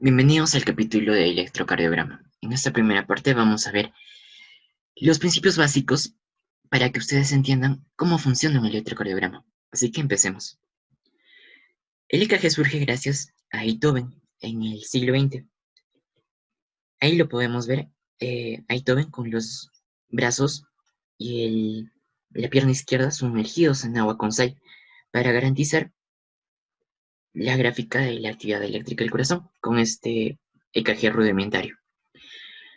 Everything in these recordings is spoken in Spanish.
Bienvenidos al capítulo de electrocardiograma. En esta primera parte vamos a ver los principios básicos para que ustedes entiendan cómo funciona un electrocardiograma. Así que empecemos. El EKG surge gracias a Beethoven en el siglo XX. Ahí lo podemos ver, a Beethoven con los brazos y la pierna izquierda sumergidos en agua con sal para garantizar la gráfica de la actividad eléctrica del corazón con este EKG rudimentario.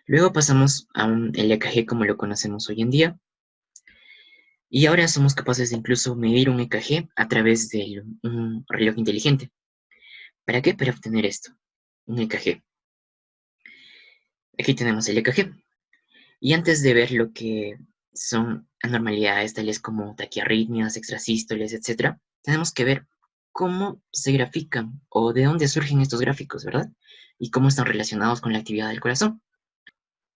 Luego pasamos a el EKG como lo conocemos hoy en día, y ahora somos capaces de incluso medir un EKG a través de un reloj inteligente. ¿Para qué? Para obtener esto, un EKG. Aquí tenemos el EKG. Y antes de ver lo que son anormalidades tales como taquiarritmias, extrasístoles, etc., tenemos que ver cómo se grafican o de dónde surgen estos gráficos, ¿verdad? Y cómo están relacionados con la actividad del corazón.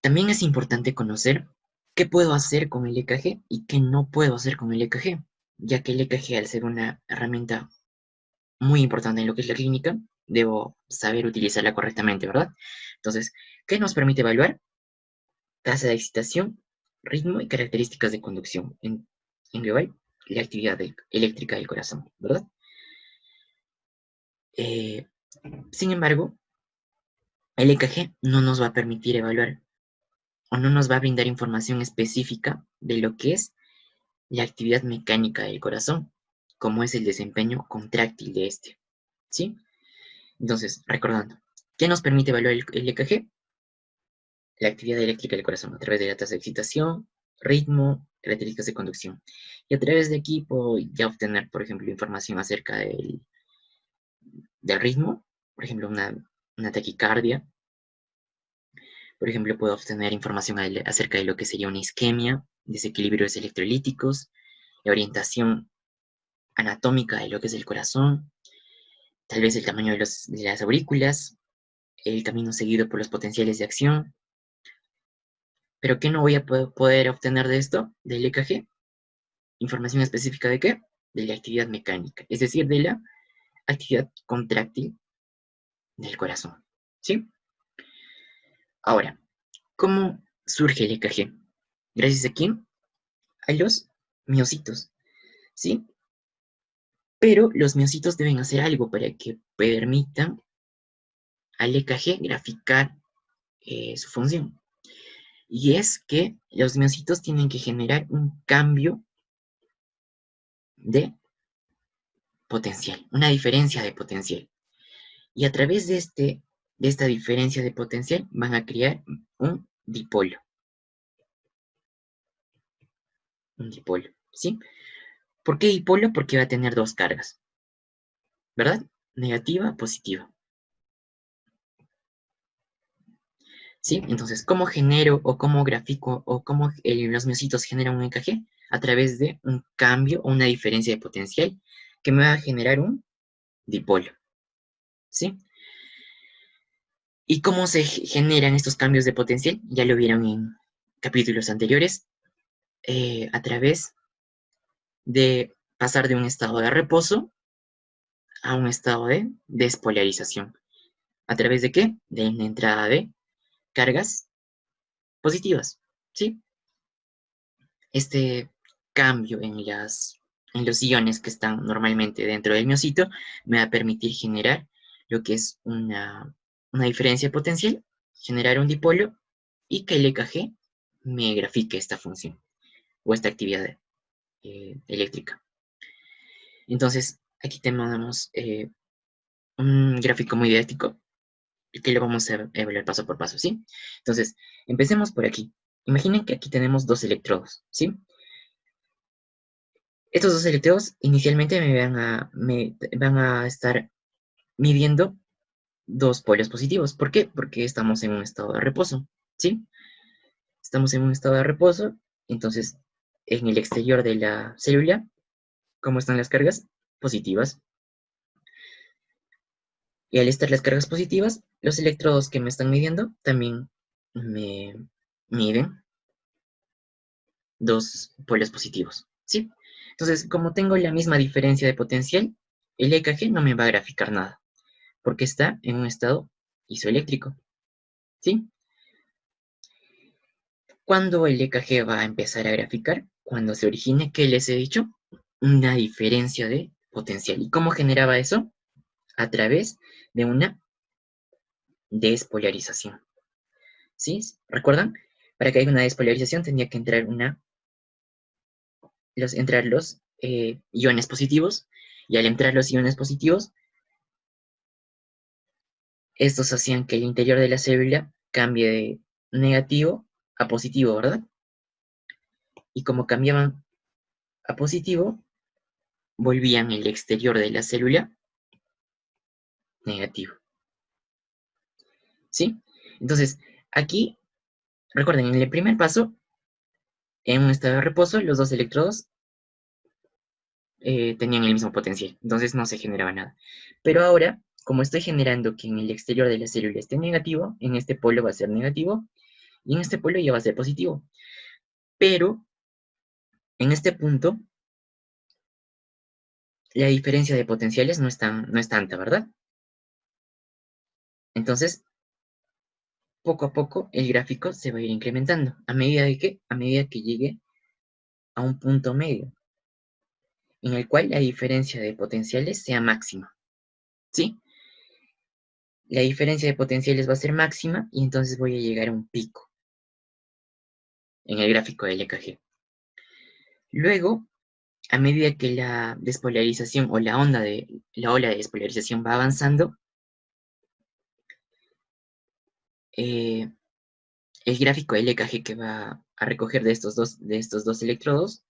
También es importante conocer qué puedo hacer con el EKG y qué no puedo hacer con el EKG, ya que el EKG, al ser una herramienta muy importante en lo que es la clínica, debo saber utilizarla correctamente, ¿verdad? Entonces, ¿qué nos permite evaluar? Tasa de excitación, ritmo y características de conducción. En global, la actividad eléctrica del corazón, ¿verdad? Eh, Sin embargo, el EKG no nos va a permitir evaluar o no nos va a brindar información específica de lo que es la actividad mecánica del corazón, como es el desempeño contráctil de este, ¿sí? Entonces, recordando, ¿qué nos permite evaluar el EKG? La actividad eléctrica del corazón a través de la tasa de excitación, ritmo, características de conducción. Y a través de aquí puedo ya obtener, por ejemplo, información acerca del ritmo, por ejemplo, una taquicardia. Por ejemplo, puedo obtener información acerca de lo que sería una isquemia, desequilibrios electrolíticos, la orientación anatómica de lo que es el corazón, tal vez el tamaño de las aurículas, el camino seguido por los potenciales de acción. ¿Pero qué no voy a poder obtener de esto, del EKG? ¿Información específica de qué? De la actividad mecánica, es decir, de la actividad contráctil del corazón. ¿Sí? Ahora, ¿cómo surge el EKG? Gracias a quién? A los miocitos. ¿Sí? Pero los miocitos deben hacer algo para que permitan al EKG graficar su función. Y es que los miocitos tienen que generar un cambio de potencial, una diferencia de potencial. Y a través de esta diferencia de potencial van a crear un dipolo. Un dipolo, ¿sí? ¿Por qué dipolo? Porque va a tener dos cargas, ¿verdad? Negativa, positiva. ¿Sí? Entonces, ¿cómo genero o cómo grafico o cómo los miocitos generan un EKG? A través de un cambio o una diferencia de potencial que me va a generar un dipolo, ¿sí? ¿Y cómo se generan estos cambios de potencial? Ya lo vieron en capítulos anteriores, a través de pasar de un estado de reposo a un estado de despolarización. ¿A través de qué? De la entrada de cargas positivas, ¿sí? Este cambio en los iones que están normalmente dentro del miocito me va a permitir generar lo que es una diferencia potencial, generar un dipolo y que el EKG me grafique esta función o esta actividad eléctrica. Entonces, aquí tenemos un gráfico muy didáctico que lo vamos a evaluar paso por paso, ¿sí? Entonces, empecemos por aquí. Imaginen que aquí tenemos dos electrodos, ¿sí? Estos dos electrodos inicialmente me van a estar midiendo dos polos positivos. ¿Por qué? Porque estamos en un estado de reposo, ¿sí? Estamos en un estado de reposo, entonces en el exterior de la célula, ¿cómo están las cargas? Positivas. Y al estar las cargas positivas, los electrodos que me están midiendo también me miden dos polos positivos, ¿sí? Entonces, como tengo la misma diferencia de potencial, el EKG no me va a graficar nada, porque está en un estado isoeléctrico, ¿sí? ¿Cuándo el EKG va a empezar a graficar? Cuando se origine, ¿qué les he dicho? Una diferencia de potencial. ¿Y cómo generaba eso? A través de una despolarización, ¿sí? ¿Recuerdan? Para que haya una despolarización tendría que entrar los iones positivos, y al entrar los iones positivos, estos hacían que el interior de la célula cambie de negativo a positivo, ¿verdad? Y como cambiaban a positivo, volvían el exterior de la célula negativo, ¿sí? Entonces, aquí, recuerden, en el primer paso, en un estado de reposo, los dos electrodos tenían el mismo potencial, entonces no se generaba nada. Pero ahora, como estoy generando que en el exterior de la célula esté negativo, en este polo va a ser negativo, y en este polo ya va a ser positivo. Pero, en este punto, la diferencia de potenciales no es tanta, ¿verdad? Entonces, poco a poco, el gráfico se va a ir incrementando. ¿A medida de qué? A medida que llegue a un punto medio, en el cual la diferencia de potenciales sea máxima, ¿sí? La diferencia de potenciales va a ser máxima y entonces voy a llegar a un pico en el gráfico del EKG. Luego, a medida que la despolarización o la ola de despolarización va avanzando, eh, el gráfico del EKG que va a recoger de estos dos electrodos,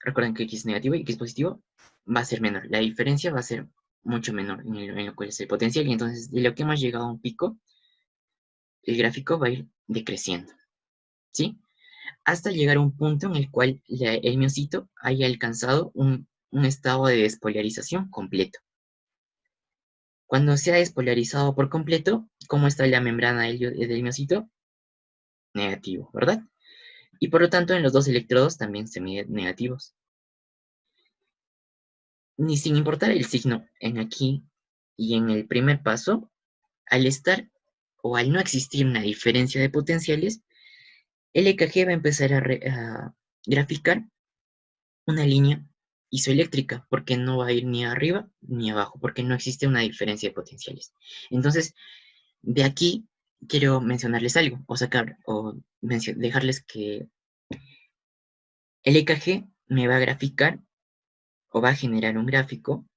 recuerden que X negativo y X positivo, va a ser menor. La diferencia va a ser mucho menor en lo cual es el potencial, y entonces de lo que hemos llegado a un pico, el gráfico va a ir decreciendo, ¿sí? Hasta llegar a un punto en el cual el miocito haya alcanzado un estado de despolarización completo. Cuando se ha despolarizado por completo, ¿cómo está la membrana del miocito? Negativo, ¿verdad? Y por lo tanto en los dos electrodos también se miden negativos. Ni sin importar el signo en aquí y en el primer paso, al estar o al no existir una diferencia de potenciales, el EKG va a empezar a graficar una línea isoeléctrica, porque no va a ir ni arriba ni abajo, porque no existe una diferencia de potenciales. Entonces, de aquí quiero mencionarles algo, o sacar, o dejarles que el EKG me va a graficar o va a generar un gráfico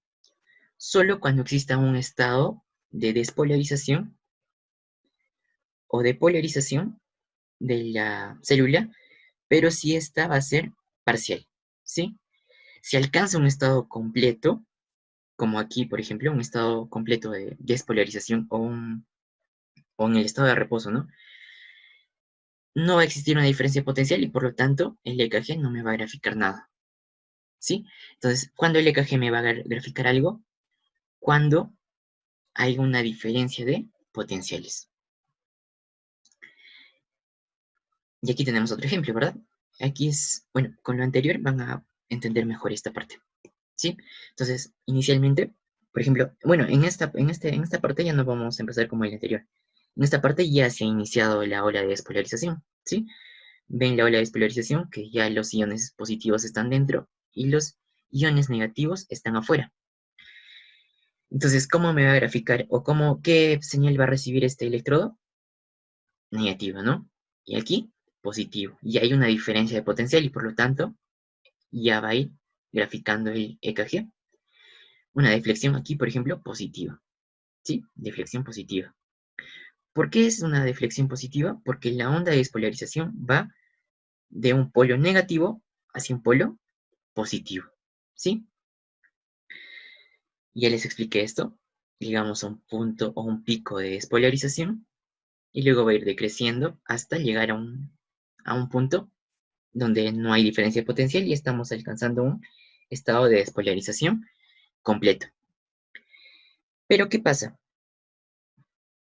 solo cuando exista un estado de despolarización o de polarización de la célula, pero si esta va a ser parcial, ¿sí? Si alcanza un estado completo, como aquí, por ejemplo, un estado completo de despolarización o en el estado de reposo, ¿no? No va a existir una diferencia potencial y por lo tanto el EKG no me va a graficar nada, ¿sí? Entonces, ¿cuándo el EKG me va a graficar algo? Cuando hay una diferencia de potenciales. Y aquí tenemos otro ejemplo, ¿verdad? Aquí es, bueno, con lo anterior van a entender mejor esta parte, ¿sí? Entonces, inicialmente, por ejemplo, bueno, en esta parte ya no vamos a empezar como el anterior. En esta parte ya se ha iniciado la ola de despolarización, ¿sí? Ven la ola de despolarización que ya los iones positivos están dentro y los iones negativos están afuera. Entonces, ¿cómo me va a graficar o qué señal va a recibir este electrodo? Negativa, ¿no? Y aquí, positivo. Y hay una diferencia de potencial y por lo tanto ya va a ir graficando el EKG. Una deflexión aquí, por ejemplo, positiva. ¿Sí? Deflexión positiva. ¿Por qué es una deflexión positiva? Porque la onda de despolarización va de un polo negativo hacia un polo positivo. ¿Sí? Ya les expliqué esto. Llegamos a un punto o un pico de despolarización y luego va a ir decreciendo hasta llegar a un punto donde no hay diferencia de potencial y estamos alcanzando un estado de despolarización completo. Pero, ¿qué pasa?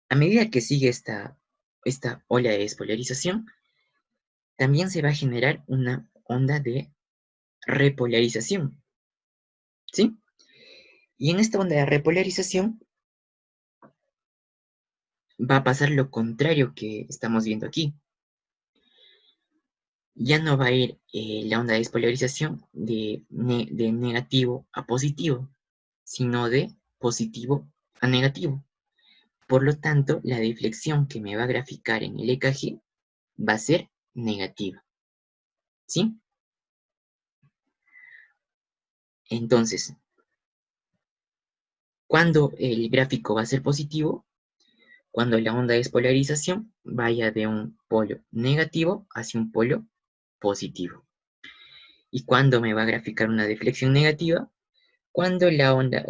A medida que sigue esta ola de despolarización, también se va a generar una onda de repolarización, ¿sí? Y en esta onda de repolarización va a pasar lo contrario que estamos viendo aquí. Ya no va a ir la onda de despolarización de negativo a positivo, sino de positivo a negativo. Por lo tanto, la deflexión que me va a graficar en el EKG va a ser negativa. ¿Sí? Entonces, ¿cuándo el gráfico va a ser positivo? Cuando la onda de despolarización vaya de un polo negativo hacia un polo positivo. ¿Y cuándo me va a graficar una deflexión negativa? Cuando la onda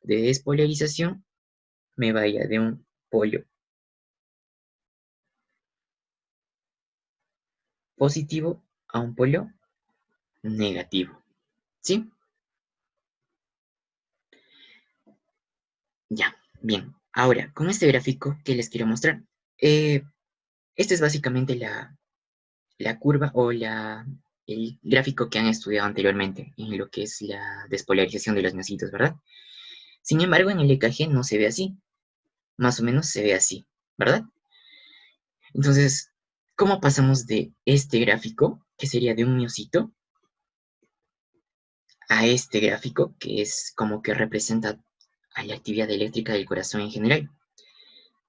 de despolarización me vaya de un polo positivo a un polo negativo. ¿Sí? Ya, bien. Ahora, con este gráfico que les quiero mostrar, esta es básicamente la curva o el gráfico que han estudiado anteriormente en lo que es la despolarización de los miocitos, ¿verdad? Sin embargo, en el EKG no se ve así. Más o menos se ve así, ¿verdad? Entonces, ¿cómo pasamos de este gráfico, que sería de un miocito, a este gráfico, que es como que representa a la actividad eléctrica del corazón en general?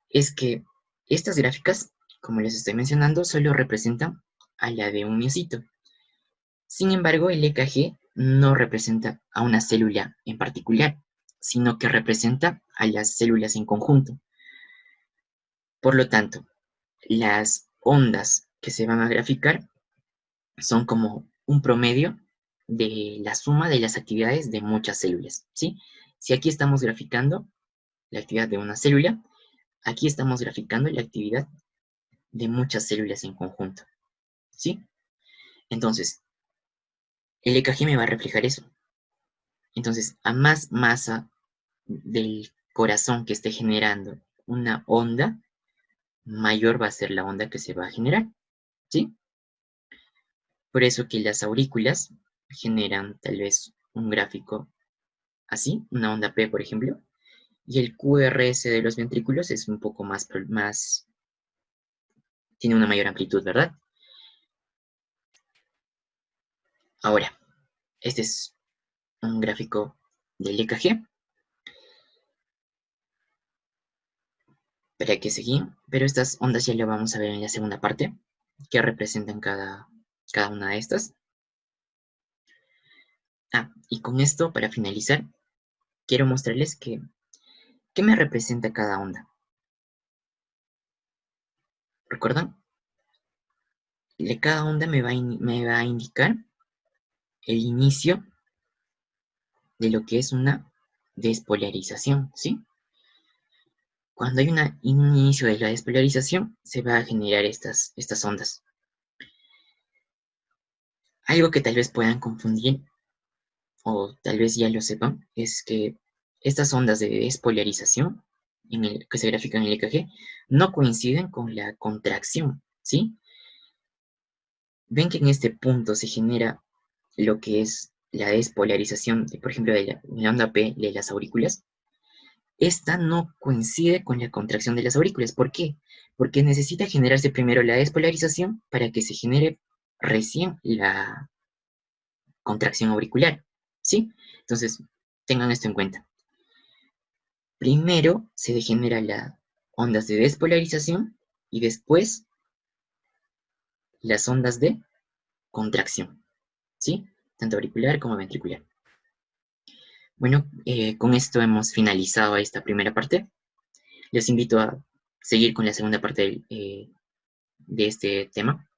Es que estas gráficas, como les estoy mencionando, solo representan a la de un miocito. Sin embargo, el EKG no representa a una célula en particular, sino que representa a las células en conjunto. Por lo tanto, las ondas que se van a graficar son como un promedio de la suma de las actividades de muchas células, ¿sí? Si aquí estamos graficando la actividad de una célula, aquí estamos graficando la actividad de muchas células en conjunto, ¿sí? Entonces, el EKG me va a reflejar eso. Entonces, a más masa del corazón que esté generando una onda, mayor va a ser la onda que se va a generar, ¿sí? Por eso que las aurículas generan tal vez un gráfico así, una onda P, por ejemplo, y el QRS de los ventrículos es un poco más tiene una mayor amplitud, ¿verdad? Ahora, este es un gráfico del EKG, para que seguir, pero estas ondas ya lo vamos a ver en la segunda parte, que representan cada una de estas. Y con esto, para finalizar, quiero mostrarles qué me representa cada onda. ¿Recuerdan? Cada onda me va a indicar el inicio de lo que es una despolarización, ¿sí? Cuando hay un inicio de la despolarización, se va a generar estas ondas. Algo que tal vez puedan confundir, o tal vez ya lo sepan, es que estas ondas de despolarización que se grafican en el EKG no coinciden con la contracción, ¿sí? Ven que en este punto se genera lo que es la despolarización, por ejemplo, de la onda P de las aurículas. Esta no coincide con la contracción de las aurículas. ¿Por qué? Porque necesita generarse primero la despolarización para que se genere recién la contracción auricular, ¿sí? Entonces, tengan esto en cuenta. Primero se genera las ondas de despolarización y después las ondas de contracción, ¿sí? Tanto auricular como ventricular. Bueno, con esto hemos finalizado esta primera parte. Les invito a seguir con la segunda parte de este tema.